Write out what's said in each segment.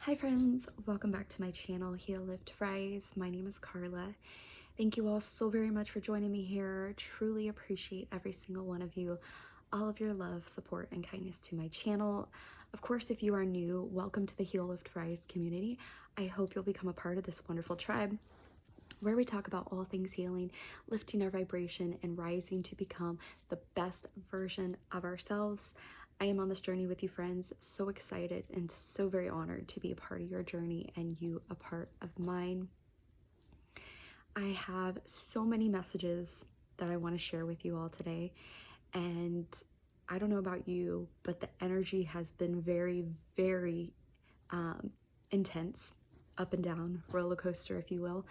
Hi friends, welcome back to my channel, Heal, Lift, Rise. My name is Karla. Thank you all so very much for joining me here. Truly appreciate every single one of you, all of your love, support, and kindness to my channel. Of course, if you are new, welcome to the Heal, Lift, Rise community. I hope you'll become a part of this wonderful tribe where we talk about all things healing, lifting our vibration, and rising to become the best version of ourselves. I am on this journey with you, friends. So excited and so very honored to be a part of your journey and you a part of mine. I have so many messages that I want to share with you all today. And I don't know about you, but the energy has been very, very intense, up and down, roller coaster, if you will.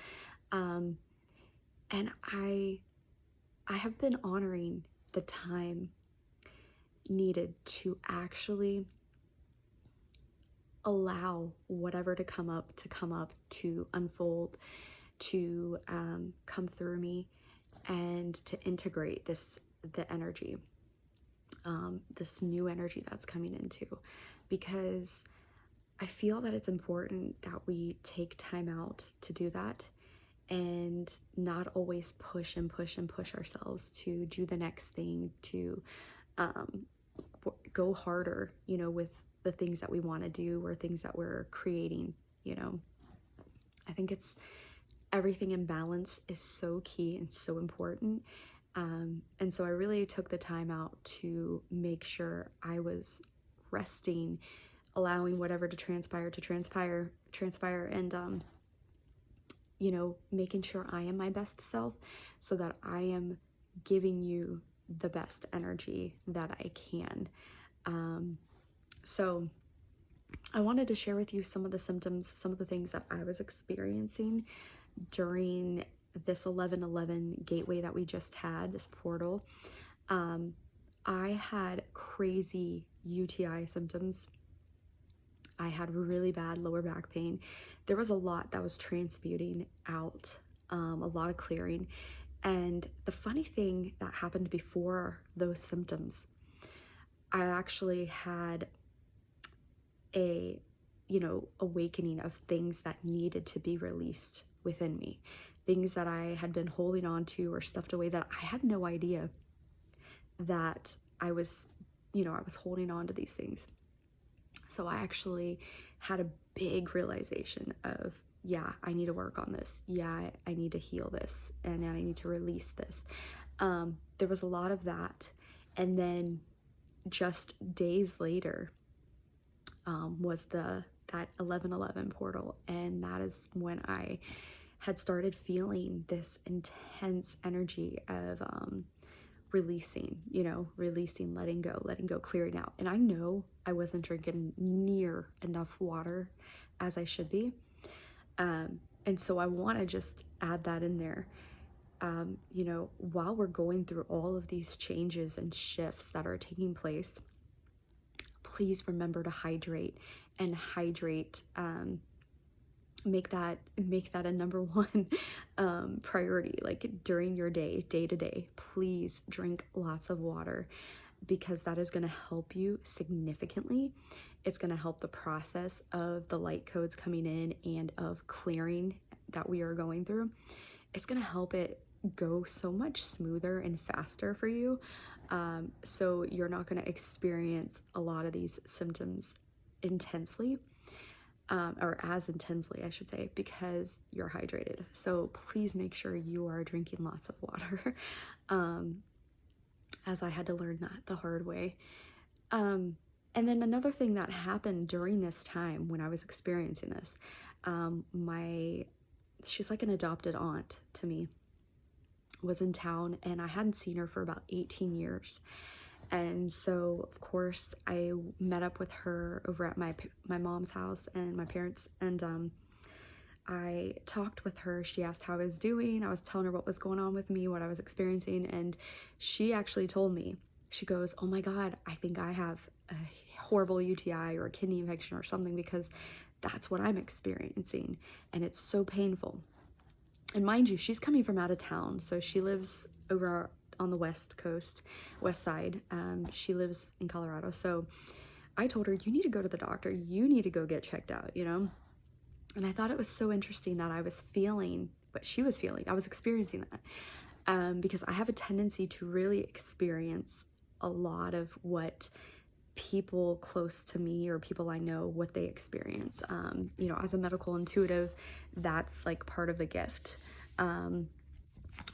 And I have been honoring the time needed to actually allow whatever to come up, to unfold, to come through me, and to integrate the energy, this new energy that's coming into, because I feel that it's important that we take time out to do that and not always push ourselves to do the next thing, to go harder, with the things that we want to do or things that we're creating. I think it's everything in balance is so key and so important. And so I really took the time out to make sure I was resting, allowing whatever to transpire, and making sure I am my best self so that I am giving you the best energy that I can. So I wanted to share with you some of the symptoms, some of the things that I was experiencing during this 11/11 gateway that we just had, this portal. I had crazy UTI symptoms. I had really bad lower back pain. There was a lot that was transmuting out, a lot of clearing. And the funny thing that happened before those symptoms, I actually had a, awakening of things that needed to be released within me. Things that I had been holding on to or stuffed away that I had no idea that I was holding on to these things. So I actually had a big realization of, yeah, I need to work on this. Yeah, I need to heal this, and I need to release this. There was a lot of that. And then just days later was that 11/11 portal. And that is when I had started feeling this intense energy of releasing, letting go, clearing out. And I know I wasn't drinking near enough water as I should be. And so I want to just add that in there. While we're going through all of these changes and shifts that are taking place, please remember to hydrate, and make that a number one priority. Like during your day to day, please drink lots of water, because that is going to help you significantly. It's going to help the process of the light codes coming in and of clearing that we are going through. It's going to help it go so much smoother and faster for you. So you're not going to experience a lot of these symptoms intensely, or as intensely, I should say, because you're hydrated. So please make sure you are drinking lots of water, as I had to learn that the hard way. And then another thing that happened during this time when I was experiencing this, she's like an adopted aunt to me, was in town, and I hadn't seen her for about 18 years. And so, of course, I met up with her over at my mom's house and my parents, and I talked with her. She asked how I was doing. I was telling her what was going on with me, what I was experiencing, and she actually told me, she goes, "Oh my God, I think I have a horrible UTI or a kidney infection or something, because that's what I'm experiencing, and it's so painful." And mind you, she's coming from out of town, so she lives over on the west side. She lives in Colorado, so I told her, you need to go to the doctor. You need to go get checked out, you know? And I thought it was so interesting that I was feeling what she was feeling. I was experiencing that because I have a tendency to really experience a lot of what people close to me or people I know, what they experience. You know, as a medical intuitive, that's like part of the gift,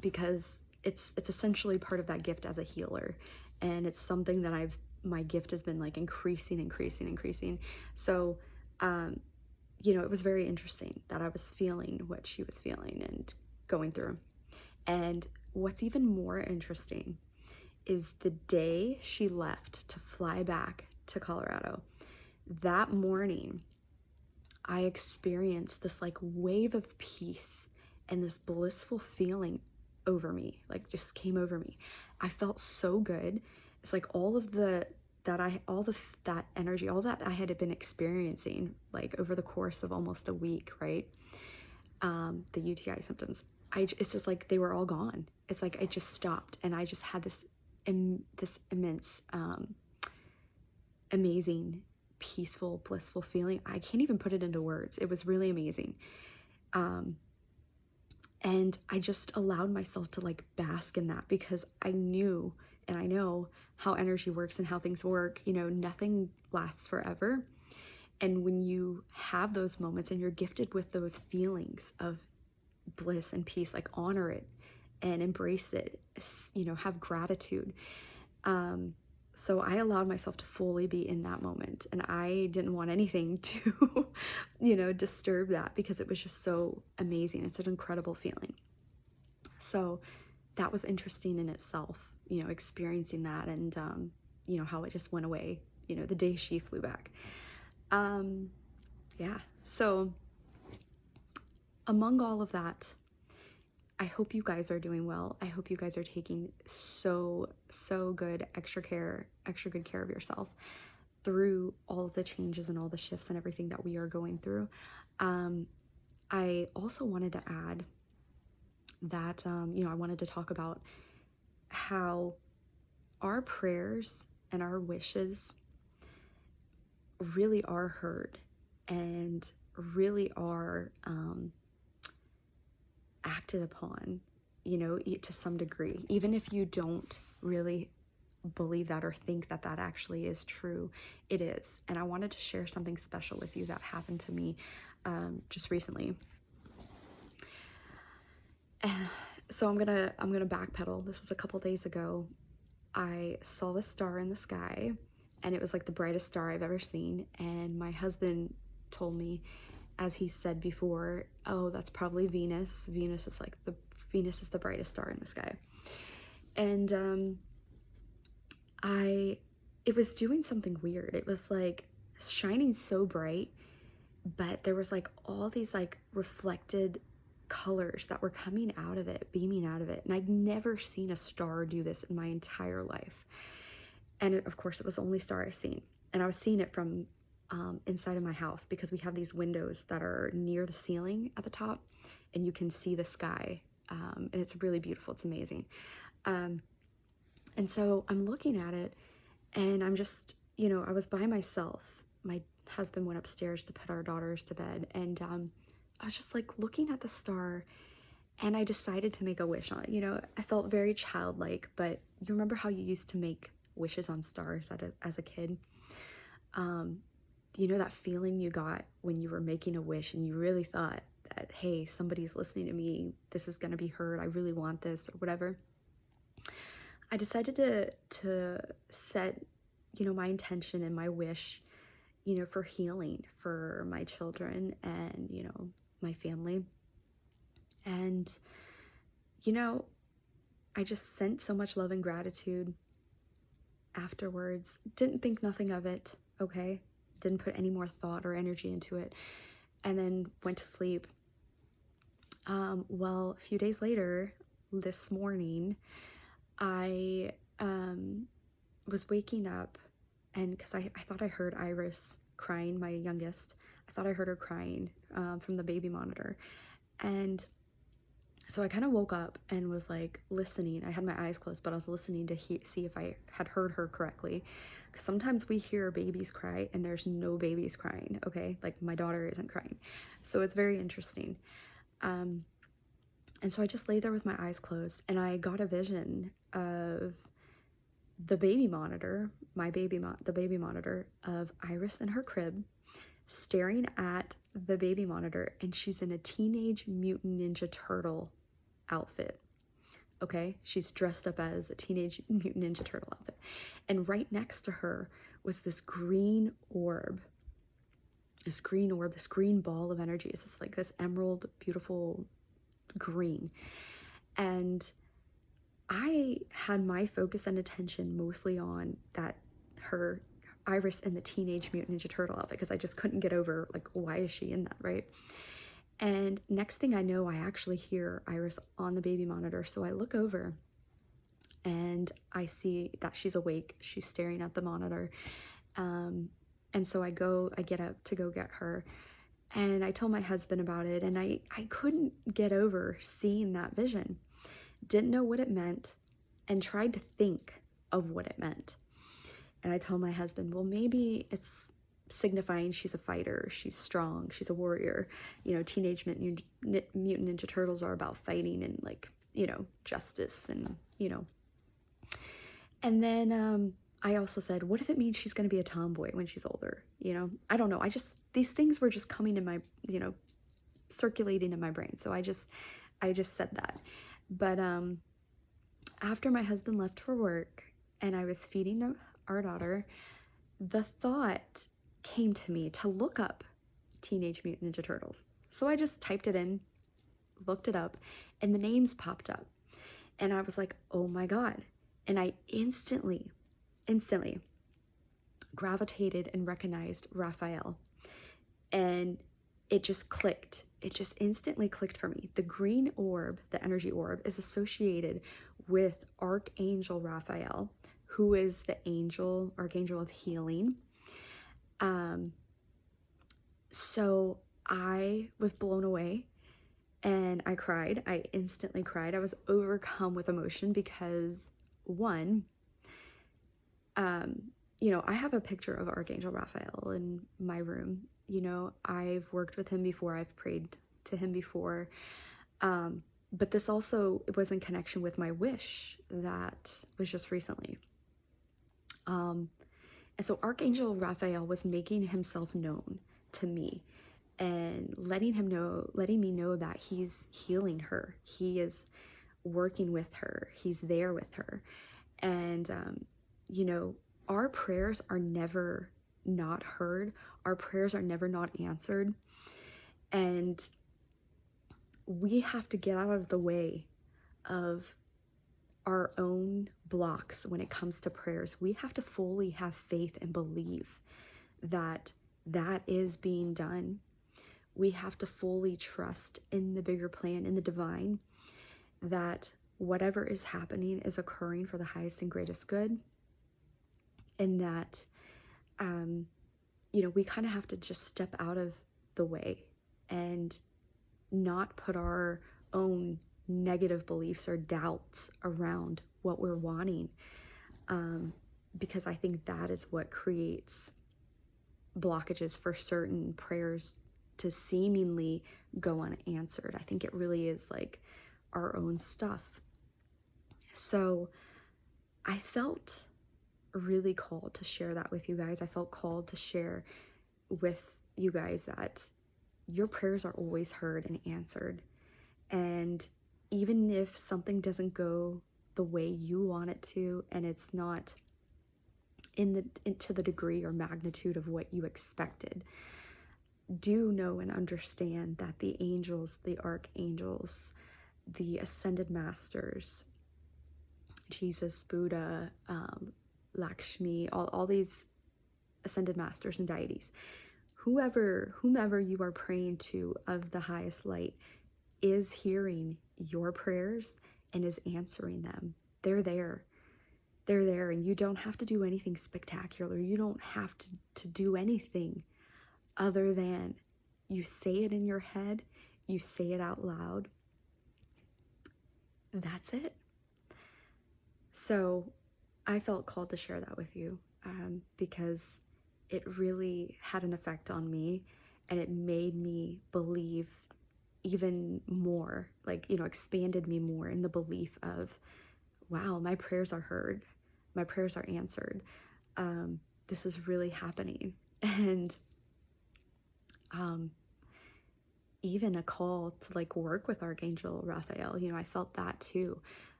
because it's essentially part of that gift as a healer, and it's something that my gift has been like increasing. So, you know, it was very interesting that I was feeling what she was feeling and going through. And what's even more interesting is the day she left to fly back to Colorado, that morning, I experienced this like wave of peace and this blissful feeling over me, like just came over me. I felt so good. It's like all of the that energy, all that I had been experiencing like over the course of almost a week, right? The UTI symptoms. It's just like they were all gone. It's like it just stopped, and I just had this immense, amazing, peaceful, blissful feeling. I can't even put it into words. It was really amazing. And I just allowed myself to like bask in that because I knew and I know how energy works and how things work. You know, nothing lasts forever. And when you have those moments and you're gifted with those feelings of bliss and peace, like honor it and embrace it, you know, have gratitude. So I allowed myself to fully be in that moment, and I didn't want anything to, you know, disturb that because it was just so amazing. It's an incredible feeling. So that was interesting in itself, you know, experiencing that and, you know, how it just went away, you know, the day she flew back. Yeah. So among all of that, I hope you guys are doing well. I hope you guys are taking so good extra good care of yourself through all of the changes and all the shifts and everything that we are going through. I also wanted to add that, you know, I wanted to talk about how our prayers and our wishes really are heard and really are acted upon, you know, to some degree, even if you don't really believe that or think that that actually is true, it is. And I wanted to share something special with you that happened to me just recently. So I'm gonna backpedal. This was a couple days ago. I saw the star in the sky, and it was like the brightest star I've ever seen. And my husband told me, as he said before, oh, that's probably Venus. Venus is the brightest star in the sky. And it was doing something weird. It was like shining so bright, but there was like all these like reflected colors that were coming out of it, beaming out of it. And I'd never seen a star do this in my entire life. And of course, it was the only star I've seen. And I was seeing it from inside of my house because we have these windows that are near the ceiling at the top, and you can see the sky. And it's really beautiful. It's amazing. And so I'm looking at it, and I'm just, you know, I was by myself. My husband went upstairs to put our daughters to bed, and I was just like looking at the star, and I decided to make a wish on it. You know, I felt very childlike, but you remember how you used to make wishes on stars as a kid? You know that feeling you got when you were making a wish and you really thought that, hey, somebody's listening to me, this is going to be heard, I really want this, or whatever. I decided to set, you know, my intention and my wish, you know, for healing for my children and, you know, my family. And, you know, I just sent so much love and gratitude afterwards. Didn't think nothing of it, okay? Didn't put any more thought or energy into it. And then went to sleep. Well, a few days later, this morning, I was waking up, and because I thought I heard Iris crying, my youngest. I thought I heard her crying from the baby monitor. And So I kind of woke up and was like listening. I had my eyes closed, but I was listening to see if I had heard her correctly. Because sometimes we hear babies cry and there's no babies crying, okay? Like my daughter isn't crying. So it's very interesting. And so I just lay there with my eyes closed, and I got a vision of the baby monitor, the baby monitor of Iris in her crib, staring at the baby monitor, and she's in a Teenage Mutant Ninja Turtle outfit. Okay, she's dressed up as a Teenage Mutant Ninja Turtle outfit. And right next to her was this green orb. This green ball of energy. It's just like this emerald, beautiful green. And I had my focus and attention mostly on that, her Iris in the Teenage Mutant Ninja Turtle outfit, because I just couldn't get over, like, why is she in that, right? And next thing I know, I actually hear Iris on the baby monitor. So I look over and I see that she's awake. She's staring at the monitor. And so I get up to go get her. And I told my husband about it, and I couldn't get over seeing that vision. Didn't know what it meant and tried to think of what it meant. And I told my husband, well, maybe it's signifying she's a fighter, she's strong, she's a warrior. You know, Teenage Mutant Ninja Turtles are about fighting and, like, you know, justice and, you know. And then I also said, what if it means she's going to be a tomboy when she's older? You know, I don't know. These things were just coming in my, you know, circulating in my brain. So I just said that. But after my husband left for work and I was feeding our daughter, the thought came to me to look up Teenage Mutant Ninja Turtles. So I just typed it in, looked it up, and the names popped up. And I was like, oh my God. And I instantly gravitated and recognized Raphael. And it just clicked. It just instantly clicked for me. The green orb, the energy orb, is associated with Archangel Raphael, who is the archangel of healing. So I was blown away and I cried. I instantly cried. I was overcome with emotion because, one, you know, I have a picture of Archangel Raphael in my room. You know, I've worked with him before. I've prayed to him before. But this also was in connection with my wish that was just recently. And so Archangel Raphael was making himself known to me and letting me know that he's healing her. He is working with her. He's there with her. And, you know, our prayers are never not heard. Our prayers are never not answered. And we have to get out of the way of our own blocks when it comes to prayers. We have to fully have faith and believe that that is being done. We have to fully trust in the bigger plan, in the divine, that whatever is happening is occurring for the highest and greatest good. And that, you know, we kind of have to just step out of the way and not put our own negative beliefs or doubts around what we're wanting, because I think that is what creates blockages for certain prayers to seemingly go unanswered. I think it really is like our own stuff. So I felt really called to share that with you guys. I felt called to share with you guys that your prayers are always heard and answered. And even if something doesn't go the way you want it to, and it's not to the degree or magnitude of what you expected, do know and understand that the angels, the archangels, the ascended masters, Jesus, Buddha, Lakshmi, all these ascended masters and deities, whomever you are praying to of the highest light, is hearing your prayers and is answering them. They're there, and you don't have to do anything spectacular. You don't have to do anything other than you say it in your head, you say it out loud, that's it. So I felt called to share that with you, because it really had an effect on me, and it made me believe even more, like, expanded me more in the belief of, wow, my prayers are heard, my prayers are answered. This is really happening. And even a call to like work with Archangel Raphael, I felt that too.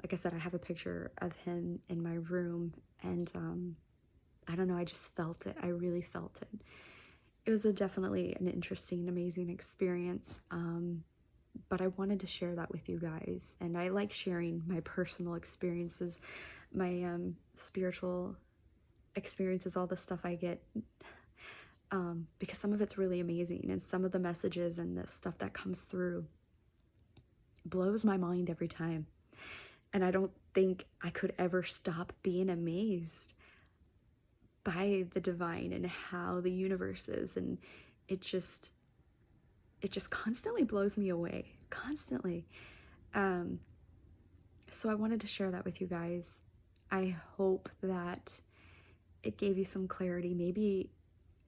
Like I said, I have a picture of him in my room, and I don't know, I just felt it. I really felt it. It was definitely an interesting, amazing experience. But I wanted to share that with you guys. And I like sharing my personal experiences, my spiritual experiences, all the stuff I get, because some of it's really amazing. And some of the messages and the stuff that comes through blows my mind every time. And I don't think I could ever stop being amazed by the divine and how the universe is. And it just constantly blows me away, constantly. So I wanted to share that with you guys. I hope that it gave you some clarity, maybe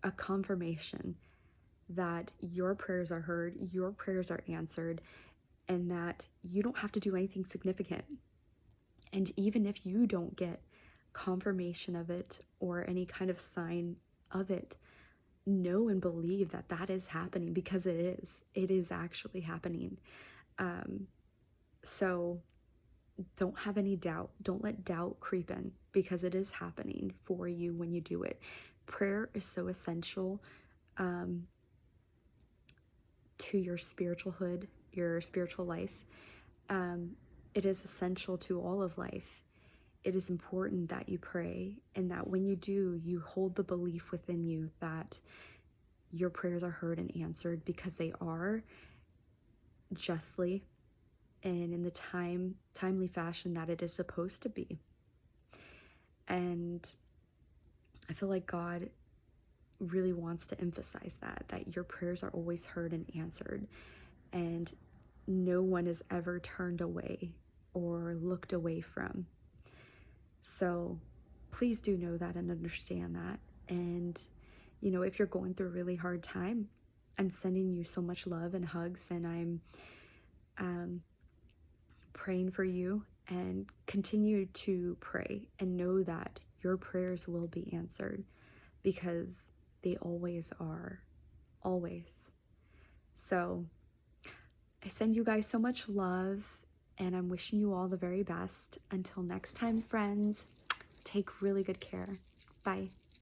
a confirmation that your prayers are heard, your prayers are answered, and that you don't have to do anything significant. And even if you don't get confirmation of it or any kind of sign of it, know and believe that that is happening, because it is actually happening. So don't have any doubt. Don't let doubt creep in, because it is happening for you when you do it. Prayer is so essential to your spiritualhood, your spiritual life. It is essential to all of life. It is important that you pray, and that when you do, you hold the belief within you that your prayers are heard and answered, because they are, justly and in the timely fashion that it is supposed to be. And I feel like God really wants to emphasize that your prayers are always heard and answered, and no one is ever turned away or looked away from. So please do know that and understand that. And if you're going through a really hard time, I'm sending you so much love and hugs, and I'm praying for you. And continue to pray and know that your prayers will be answered, because they always are, always. So I send you guys so much love, and I'm wishing you all the very best. Until next time, friends, take really good care. Bye.